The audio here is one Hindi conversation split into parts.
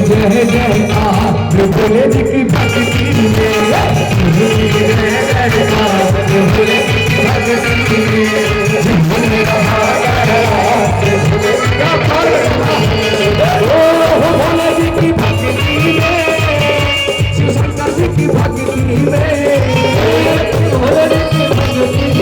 जय जयकार भोले जी की भक्ति में, जय जयकार भोले जी की भक्ति में, जीवन में रहा भोले जी की भक्ति में, शिव शंकर जी की भक्ति में, भोले जी की भक्ति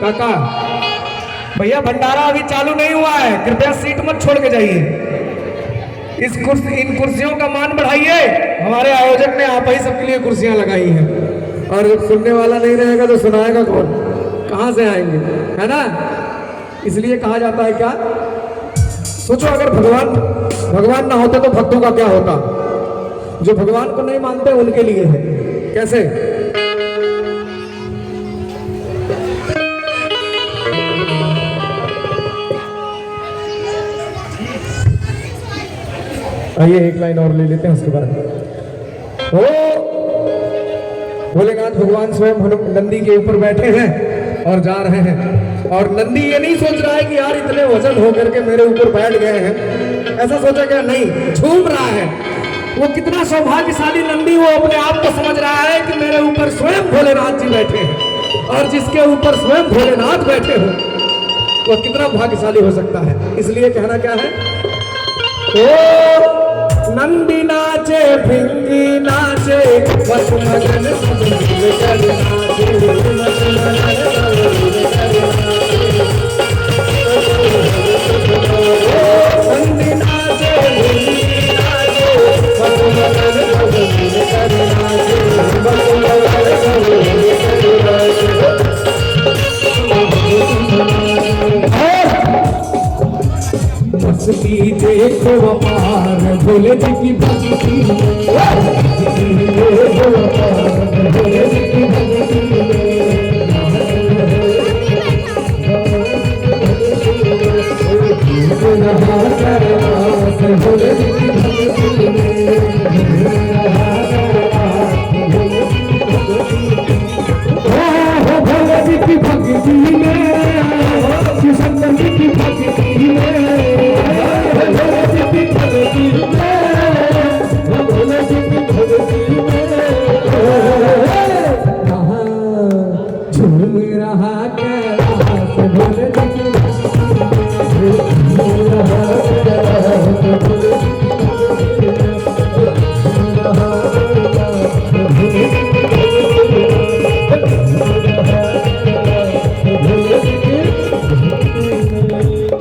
काका भैया भंडारा अभी चालू नहीं हुआ है, कृपया सीट मत छोड़ के जाइए। इन कुर्सियों का मान बढ़ाइए। हमारे आयोजक ने आप ही सबके लिए कुर्सियां लगाई हैं, और जब सुनने वाला नहीं रहेगा तो सुनाएगा कौन, कहां से आएंगे, है ना। इसलिए कहा जाता है क्या, सोचो अगर भगवान ना होते तो भक्तों का क्या होता। जो भगवान को नहीं मानते उनके लिए है। कैसे? आइए एक लाइन और ले लेते हैं, उसके बाद भोलेनाथ भगवान स्वयं नंदी के ऊपर बैठे हैं और जा रहे हैं। और नंदी ये नहीं सोच रहा है कि यार इतने वजन होकर के मेरे ऊपर बैठ गए हैं, ऐसा सोचा क्या, नहीं, झूम रहा है। वो कितना सौभाग्यशाली नंदी, वो अपने आप को समझ रहा है कि मेरे ऊपर स्वयं भोलेनाथ जी बैठे हैं, और जिसके ऊपर स्वयं भोलेनाथ बैठे हो वो कितना भाग्यशाली हो सकता है। इसलिए कहना क्या है, ओ नंदी नाचे भिंगी नाचे बस मगन नंदी नाचे भिंगी नाचे बस मगन मस्ती देखो अपार भोले जी की भक्ति भोले जी की भोले जी की भक्ति में, शिव शंकर जी की भक्ति में, झूम रहा कैलाश भोले जी की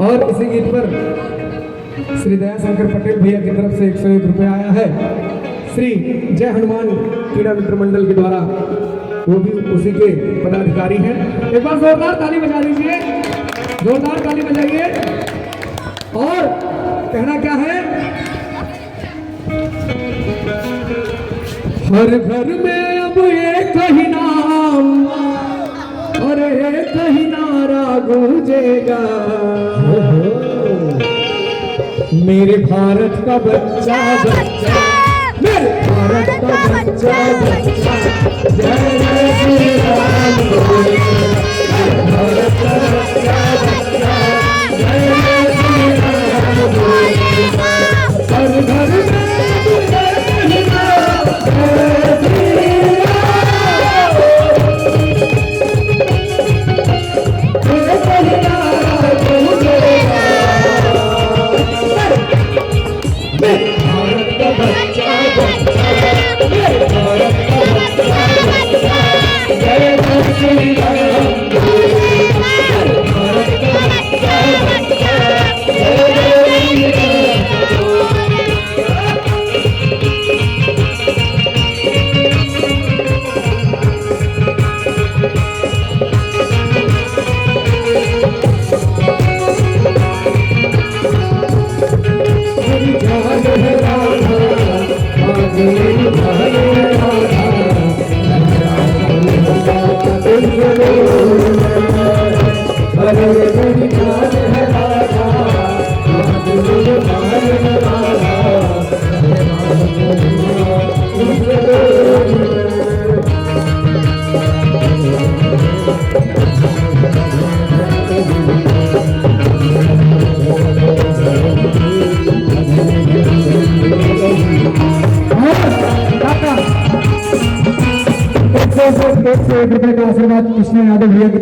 और इसी गीत पर श्री दया शंकर पटेल भैया की तरफ से 101 रुपये आया है। श्री जय हनुमान क्रीड़ा मित्र मंडल के द्वारा, वो भी उसी के पदाधिकारी हैं। एक बार जोरदार ताली बजा दीजिए, जोरदार ताली बजाइए। और कहना क्या है, हर घर में अब एक ही नाम और एक ही नारा गूंजेगा, मेरे भारत का बच्चा बच्चा, मेरे भारत का बच्चा बच्चा, जय जय श्री राम, भारत का बच्चा बच्चा।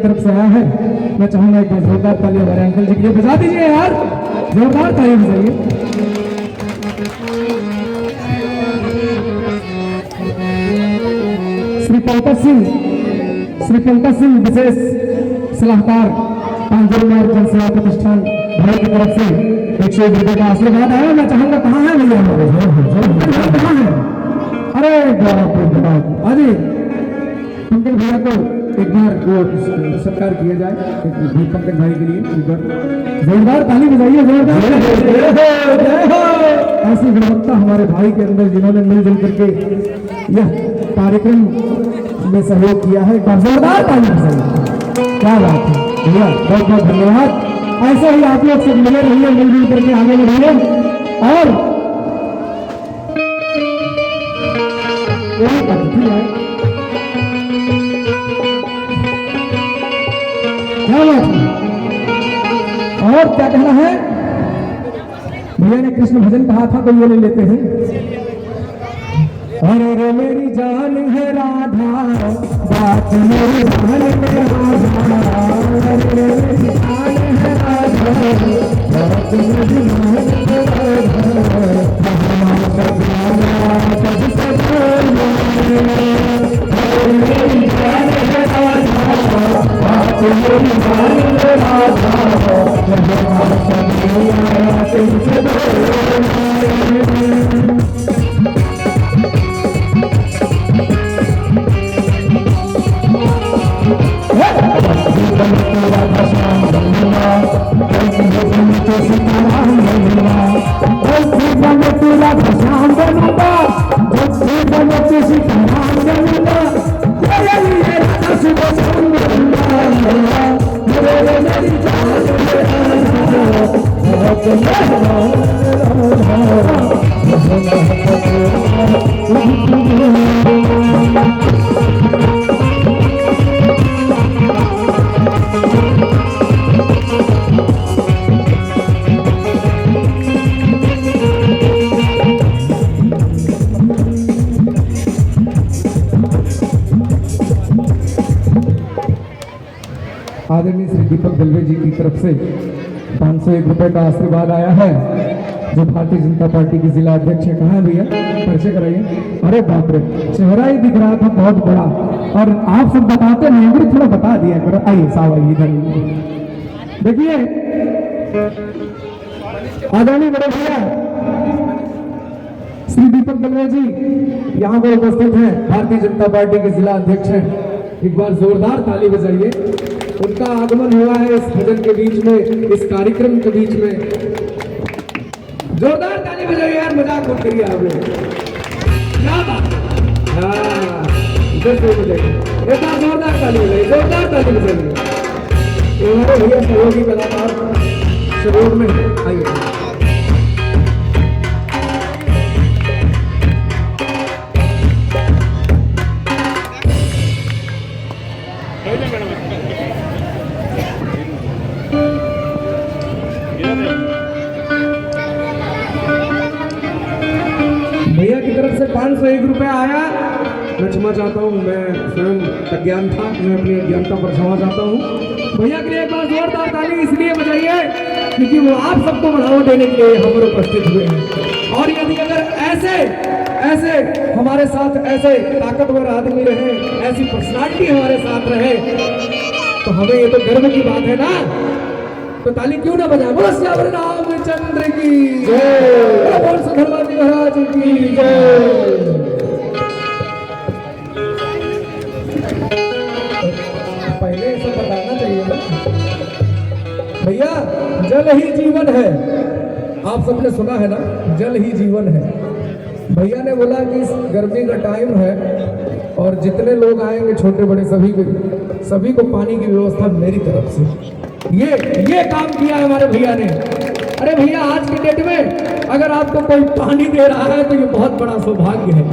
तरफ से आया है। मैं चाहूंगा एक जोरदार ताली हमारे अंकल जी के लिए बजा दीजिए यार, जोरदार ताली बजाइए। श्री पंकज सिंह विशेष सलाहकार पांचों जनसेवा प्रतिष्ठान भाई की तरफ से 101 रुपए का आशीर्वाद आया। मैं चाहूंगा कहाँ है भैया हमारे, कहाँ है? अरे अजी पंकज भैया को एक बार वो सत्कार किया जाए पंकज भाई के लिए, एक बार जोरदार ताली बजाइए, जोरदार। ऐसी गुणवत्ता हमारे भाई के अंदर जिन्होंने मिलजुल करके यह कार्यक्रम में सहयोग किया है, एक बार जोरदार ताली बजाइए। क्या बात है भैया, बहुत बहुत धन्यवाद। ऐसे ही आप लोग सब मिले रहिए, मिलजुल करके आगे बढ़िए। और क्या बात है, और क्या कहना है? भैया ने कृष्ण भजन कहा था तो ये ले लेते हैं। अरे रे मेरी जान है राधा, बात मेरी जान है राधा, अरे रे मेरी जान है राधा, बात मेरी जान है राधा, अरे मेरी जान है राधा, बात मेरी जान है राधा, आदरणीय श्री दीपक दलवे जी की तरफ से 501 रुपए का आशीर्वाद आया है, जो भारतीय जनता पार्टी के जिला अध्यक्ष है। कहाँ है भैया, परिचय कराइए। अरे बाप रे, चेहरा ही दिख रहा था बहुत बड़ा, और आप सब बताते नहीं, भी थोड़ा बता दिया करो। आइए साहब, आइए इधर देखिए, आदरणीय बड़े भैया श्री दीपक दलवे जी यहाँ पर उपस्थित हैं, भारतीय जनता पार्टी के जिला अध्यक्ष हैं। एक बार जोरदार ताली बजाइए। उनका आगमन हुआ है इस भजन के बीच में, इस कार्यक्रम के बीच में। जोरदार ताली बजाइए यार, मजाक मत करिए आप लोग। क्या बात, हाँ इधर से बजाइए, एक बार जोरदार ताली बजाइए, जोरदार ताली बजाइए। हमारे भैया सहयोगी कलाकार सहयोग में आइए। भैया की तरफ से 501 रुपए आया। मैं क्षमा चाहता हूँ, मैं स्वयं अज्ञान था, मैं अपनी अज्ञानता पर क्षमा चाहता हूँ। भैया के लिए एक बार जोरदार ताली इसलिए बजाइए क्योंकि वो आप सबको बढ़ावा देने के लिए यहाँ पर उपस्थित हुए हैं। और यदि अगर ऐसे हमारे साथ ऐसे ताकतवर आदमी रहे, ऐसी पर्सनालिटी हमारे साथ रहे, तो हमें ये तो गर्व की बात है ना। तो ताली क्यों ना बजाए। बोलो श्याम रामचंद्र की जय, बोलो सुधर्माजी महाराज की जय। पहले ऐसा बताना चाहिए ना भैया, जल ही जीवन है। आप सबने सुना है ना, जल ही जीवन है। भैया ने बोला कि इस गर्मी का टाइम है और जितने लोग आएंगे छोटे बड़े सभी को पानी की व्यवस्था मेरी तरफ से। ये काम किया है हमारे भैया ने। अरे भैया, आज के डेट में अगर आपको कोई पानी दे रहा है तो ये बहुत बड़ा सौभाग्य है।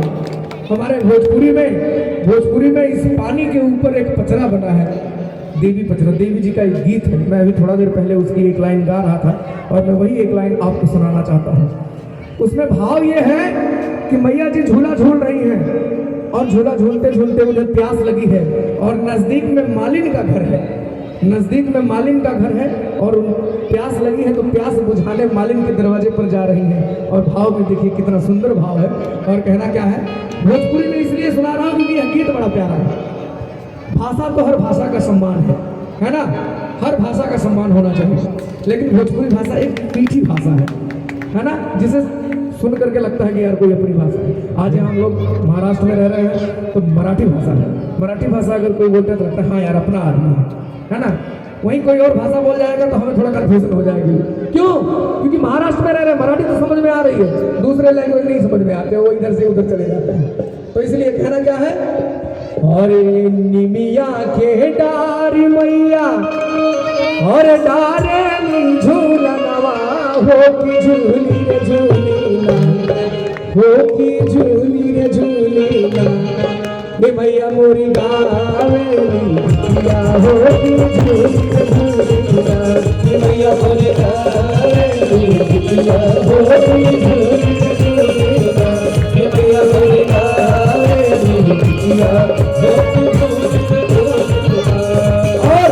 हमारे भोजपुरी में इस पानी के ऊपर एक पचरा बना है, देवी पचरा, देवी जी का एक गीत है। मैं अभी थोड़ा देर पहले उसकी एक लाइन गा रहा था और मैं वही एक लाइन आपको सुनाना चाहता हूँ। उसमें भाव ये है कि मैया जी झूला झूल रही हैं और झूला झूलते झूलते उन्हें प्यास लगी है और नजदीक में मालिन का घर है, नजदीक में मालिन का घर है और प्यास लगी है तो प्यास बुझाने मालिन के दरवाजे पर जा रही है। और भाव में देखिए कितना सुंदर भाव है। और कहना क्या है, भोजपुरी में इसलिए सुना रहा हूँ क्योंकि यह गीत बड़ा प्यारा है। भाषा तो हर भाषा का सम्मान है ना, हर भाषा का सम्मान होना चाहिए, लेकिन भोजपुरी भाषा एक मीठी भाषा है ना, जिसे सुन करके लगता है कि यार कोई अपनी भाषा है। आज यहाँ हम लोग महाराष्ट्र में रह रहे हैं तो मराठी भाषा है, मराठी भाषा अगर कोई बोलता है तो लगता है हाँ यार अपना आदमी है ना। वहीं कोई और भाषा बोल जाएगा तो हमें थोड़ा कन्फ्यूजन हो जाएगी। क्यों? क्योंकि महाराष्ट्र में रह रहे हैं, मराठी तो समझ में आ रही है, दूसरे लैंग्वेज नहीं समझ में आते, वो इधर से उधर चले जाते हैं। तो इसलिए कहना क्या है, अरे निमिया के डारी मैया और डारे झूला नवा हो की झूली रे झूलीना, हो की झूली रे झूलीना, ये मैया मोरी गावेली या हो की झूली रे झूलीना, ये मैया मोरी गावेली या हो की झूली रे झूलीना, ये मैया मोरी गावेली या हो की झूली रे झूलीना। और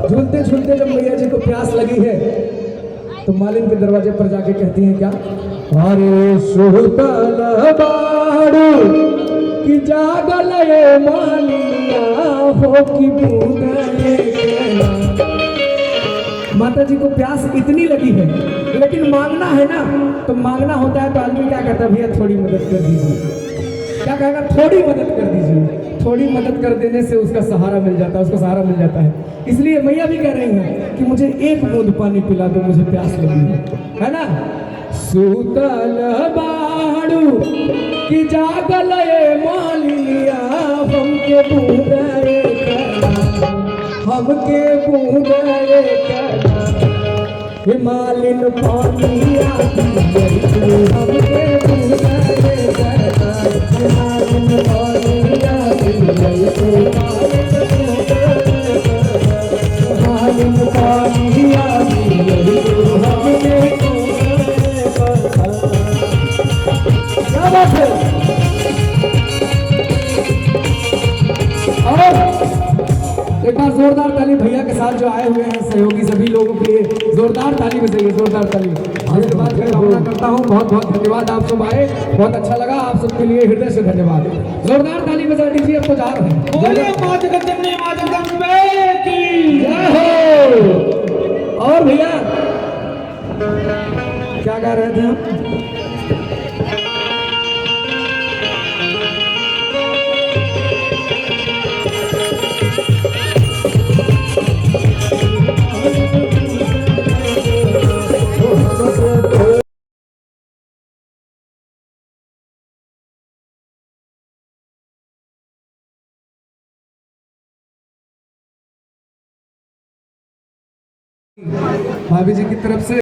झूलते झूलते जब मैया जी को प्यास लगी है तो मालिन के दरवाजे पर जाके कहती हैं क्या, अरे सुहतल बाड़ू कि जागल ये मालिया हो कि बूंदे। माता जी को प्यास इतनी लगी है, लेकिन मांगना है ना, तो मांगना होता है तो आदमी क्या कहता है, भैया थोड़ी मदद कर दीजिए। क्या कहेगा, थोड़ी मदद कर दीजिए। थोड़ी मदद कर देने से उसका सहारा मिल जाता है, उसका सहारा मिल जाता है। इसलिए मैया भी कह रही हैं कि मुझे एक बूंद पानी पिला दो, मुझे प्यास लगी है ना। सूतल बाड़ू कि जागल ये मालिया हमके बूंदे करा, हमके बूंदे करा, हे मालिन पानिया हमके बूंदे करा, हे मालिन पानिया मालिन पानिया हमके। क्या बात है। और एक बार जोरदार ताली भैया के साथ जो आए हुए हैं सहयोगी सभी लोगों के लिए जोरदार ताली बजाइए, जोरदार ताली। इसके बाद मैं कामना करता हूँ, बहुत बहुत धन्यवाद, आप सब आए, बहुत अच्छा लगा, आप सबके लिए हृदय से धन्यवाद। जोरदार ताली बजा दीजिए। अब तो जा रहे हैं, बोलिए मां जगदम्बे मां जगदम्बे की जय हो। और भैया क्या गा रहे थे हम? भाभी जी की तरफ से